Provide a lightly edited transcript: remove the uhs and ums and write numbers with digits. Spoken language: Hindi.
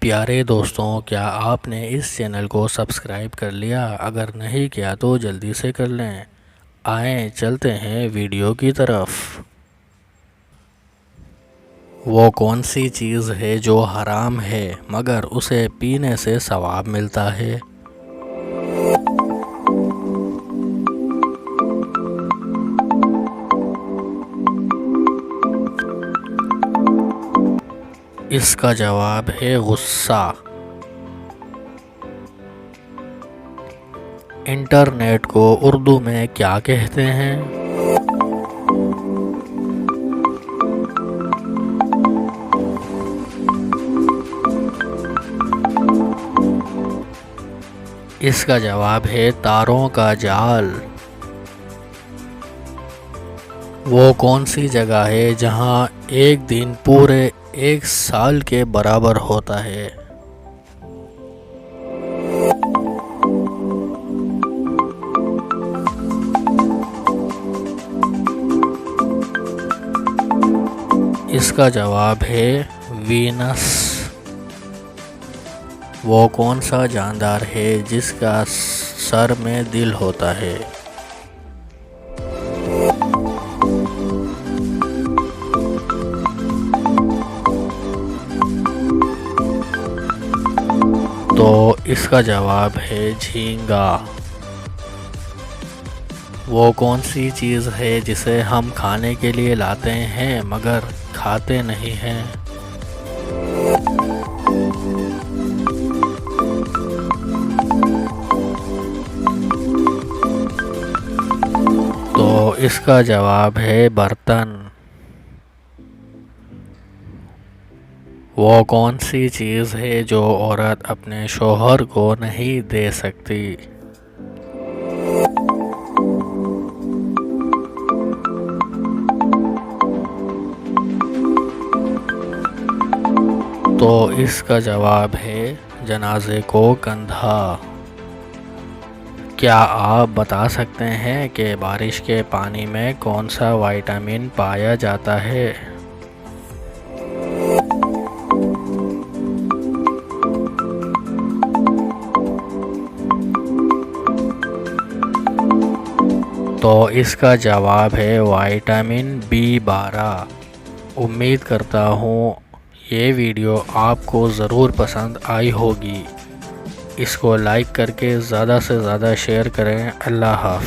प्यारे दोस्तों, क्या आपने इस चैनल को सब्सक्राइब कर लिया? अगर नहीं किया तो जल्दी से कर लें। आएँ चलते हैं वीडियो की तरफ। वो कौन सी चीज़ है जो हराम है मगर उसे पीने से सवाब मिलता है? इसका जवाब है गुस्सा। इंटरनेट को उर्दू में क्या कहते हैं? इसका जवाब है तारों का जाल। वो कौन सी जगह है जहां एक दिन पूरे एक साल के बराबर होता है? इसका जवाब है वीनस। वो कौन सा जानदार है जिसका सर में दिल होता है? तो इसका जवाब है झींगा। वो कौन सी चीज़ है जिसे हम खाने के लिए लाते हैं मगर खाते नहीं हैं? तो इसका जवाब है बर्तन। वो कौन सी चीज़ है जो औरत अपने शौहर को नहीं दे सकती? तो इसका जवाब है जनाजे को कंधा। क्या आप बता सकते हैं कि बारिश के पानी में कौन सा विटामिन पाया जाता है? तो इसका जवाब है विटामिन B12। उम्मीद करता हूँ ये वीडियो आपको ज़रूर पसंद आई होगी। इसको लाइक करके ज़्यादा से ज़्यादा शेयर करें। अल्लाह हाफ़िज़।